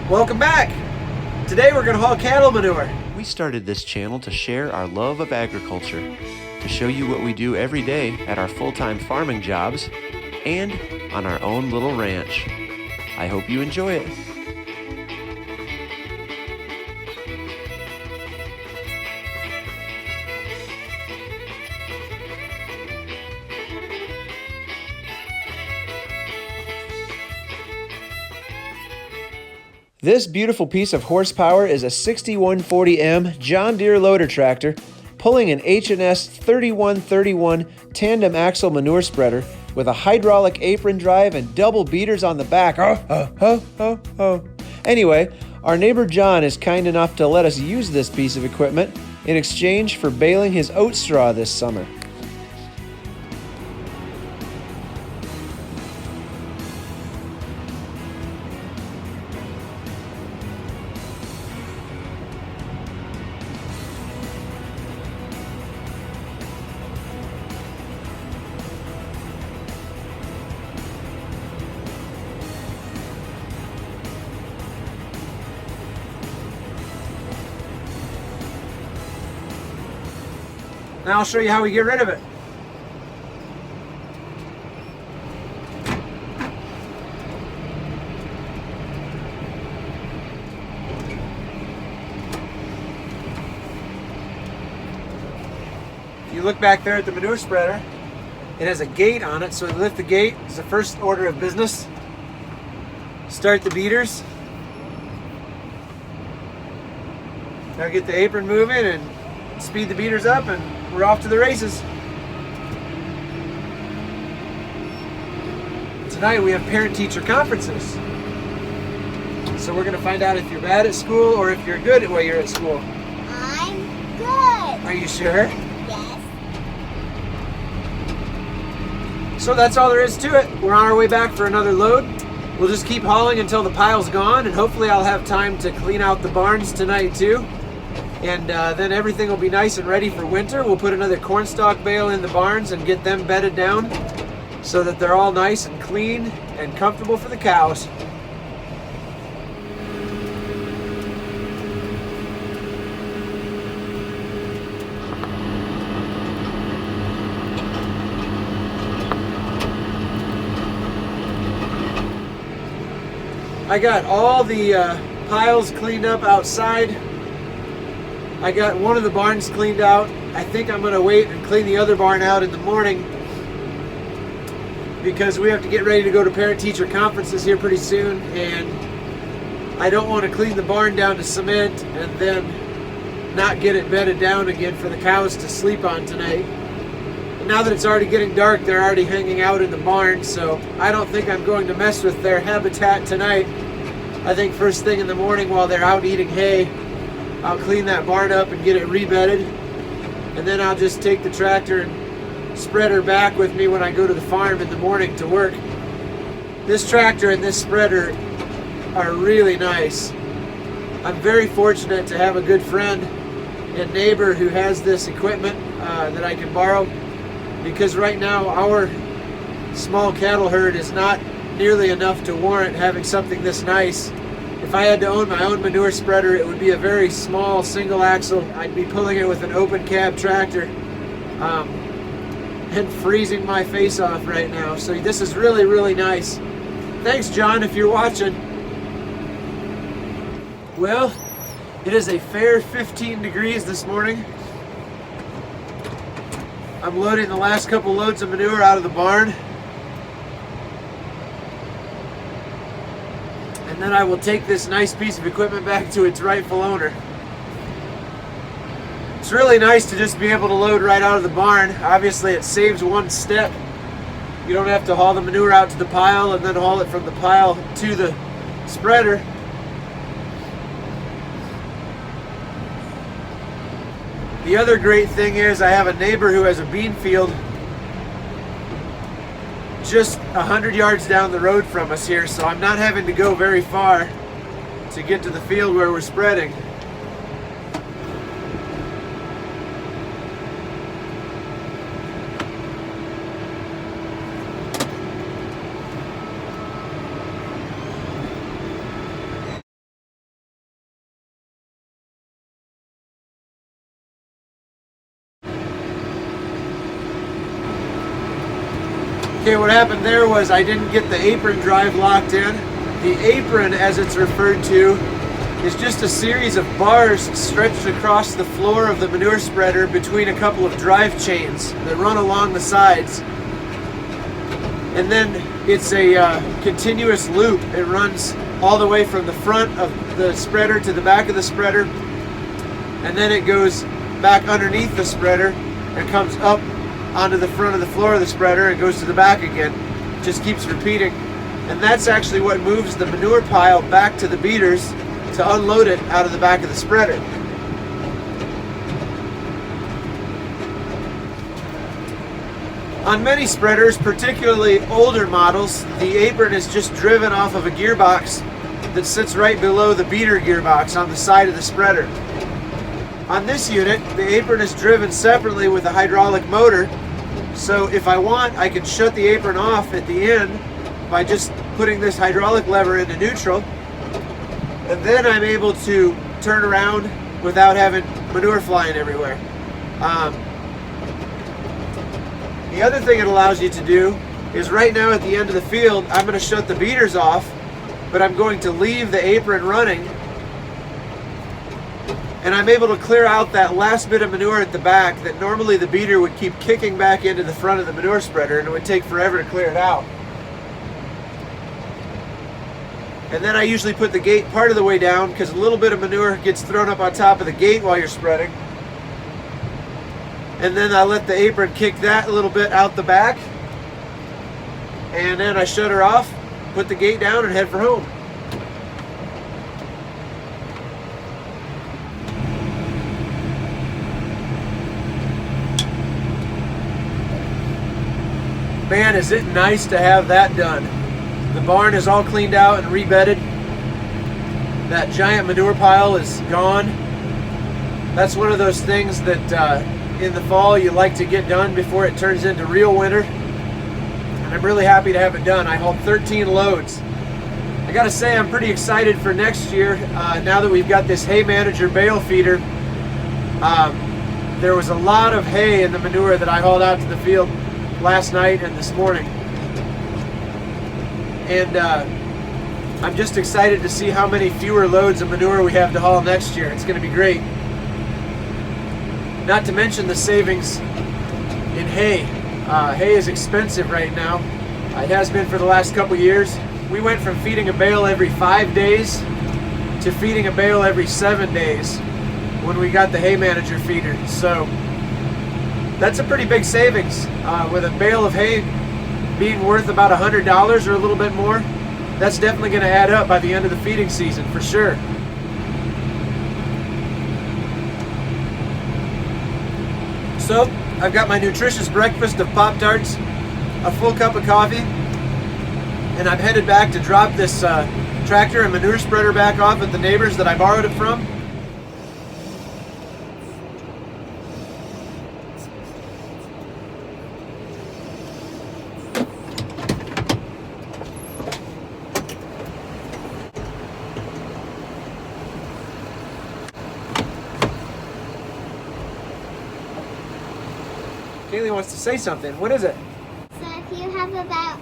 Welcome back! Today we're going to haul cattle manure. We started this channel to share our love of agriculture, to show you what we do every day at our full-time farming jobs and on our own little ranch. I hope you enjoy it. This beautiful piece of horsepower is a 6140M John Deere loader tractor pulling an H&S 3131 tandem axle manure spreader with a hydraulic apron drive and double beaters on the back. Anyway, our neighbor John is kind enough to let us use this piece of equipment in exchange for baling his oat straw this summer. Now I'll show you how we get rid of it. If you look back there at the manure spreader, it has a gate on it, so we lift the gate. It's the first order of business. Start the beaters. Now get the apron moving and speed the beaters up, and we're off to the races. Tonight we have parent-teacher conferences. So we're going to find out if you're bad at school or if you're good at while you're at school. I'm good. Are you sure? Yes. So that's all there is to it. We're on our way back for another load. We'll just keep hauling until the pile's gone, and hopefully I'll have time to clean out the barns tonight too. And then everything will be nice and ready for winter. We'll put another cornstalk bale in the barns and get them bedded down so that they're all nice and clean and comfortable for the cows. I got all the piles cleaned up outside. I got one of the barns cleaned out. I think I'm going to wait and clean the other barn out in the morning because we have to get ready to go to parent-teacher conferences here pretty soon, and I don't want to clean the barn down to cement and then not get it bedded down again for the cows to sleep on tonight. And now that it's already getting dark, they're already hanging out in the barn, so I don't think I'm going to mess with their habitat tonight. I think first thing in the morning while they're out eating hay, I'll clean that barn up and get it rebedded, and then I'll just take the tractor and spreader back with me when I go to the farm in the morning to work. This tractor and this spreader are really nice. I'm very fortunate to have a good friend and neighbor who has this equipment that I can borrow, because right now our small cattle herd is not nearly enough to warrant having something this nice. If I had to own my own manure spreader, it would be a very small single axle. I'd be pulling it with an open cab tractor and freezing my face off right now. So this is really, really nice. Thanks, John, if you're watching. Well, it is a fair 15 degrees this morning. I'm loading the last couple loads of manure out of the barn. And then I will take this nice piece of equipment back to its rightful owner. It's really nice to just be able to load right out of the barn. Obviously it saves one step. You don't have to haul the manure out to the pile and then haul it from the pile to the spreader. The other great thing is I have a neighbor who has a bean field just 100 yards down the road from us here, so I'm not having to go very far to get to the field where we're spreading. Okay, what happened there was I didn't get the apron drive locked in. The apron, as it's referred to, is just a series of bars stretched across the floor of the manure spreader between a couple of drive chains that run along the sides. And then it's a continuous loop. It runs all the way from the front of the spreader to the back of the spreader, and then it goes back underneath the spreader and comes up onto the front of the floor of the spreader and goes to the back again. It just keeps repeating. And that's actually what moves the manure pile back to the beaters to unload it out of the back of the spreader. On many spreaders, particularly older models, the apron is just driven off of a gearbox that sits right below the beater gearbox on the side of the spreader. On this unit, the apron is driven separately with a hydraulic motor, so if I want, I can shut the apron off at the end by just putting this hydraulic lever into neutral, and then I'm able to turn around without having manure flying everywhere. The other thing it allows you to do is right now at the end of the field, I'm going to shut the beaters off, but I'm going to leave the apron running, and I'm able to clear out that last bit of manure at the back that normally the beater would keep kicking back into the front of the manure spreader, and it would take forever to clear it out. And then I usually put the gate part of the way down because a little bit of manure gets thrown up on top of the gate while you're spreading. And then I let the apron kick that a little bit out the back, and then I shut her off, put the gate down, and head for home. Man, is it nice to have that done. The barn is all cleaned out and rebedded. That giant manure pile is gone. That's one of those things that in the fall you like to get done before it turns into real winter. And I'm really happy to have it done. I hauled 13 loads. I gotta say I'm pretty excited for next year now that we've got this Hay Manager bale feeder. There was a lot of hay in the manure that I hauled out to the field last night and this morning. And I'm just excited to see how many fewer loads of manure we have to haul next year. It's gonna be great. Not to mention the savings in hay. Hay is expensive right now. It has been for the last couple years. We went from feeding a bale every 5 days to feeding a bale every 7 days when we got the Hay Manager feeder. So that's a pretty big savings. With a bale of hay being worth about $100 or a little bit more, that's definitely going to add up by the end of the feeding season for sure. So I've got my nutritious breakfast of Pop-Tarts, a full cup of coffee, and I'm headed back to drop this tractor and manure spreader back off at the neighbors that I borrowed it from. Kaylee wants to say something. What is it? So if you have about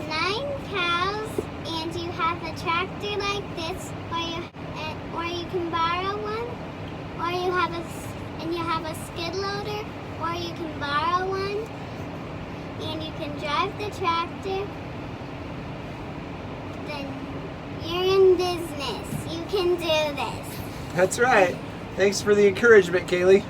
9 cows and you have a tractor like this, or you can borrow one, or you have a skid loader, or you can borrow one, and you can drive the tractor, then you're in business. You can do this. That's right. Thanks for the encouragement, Kaylee.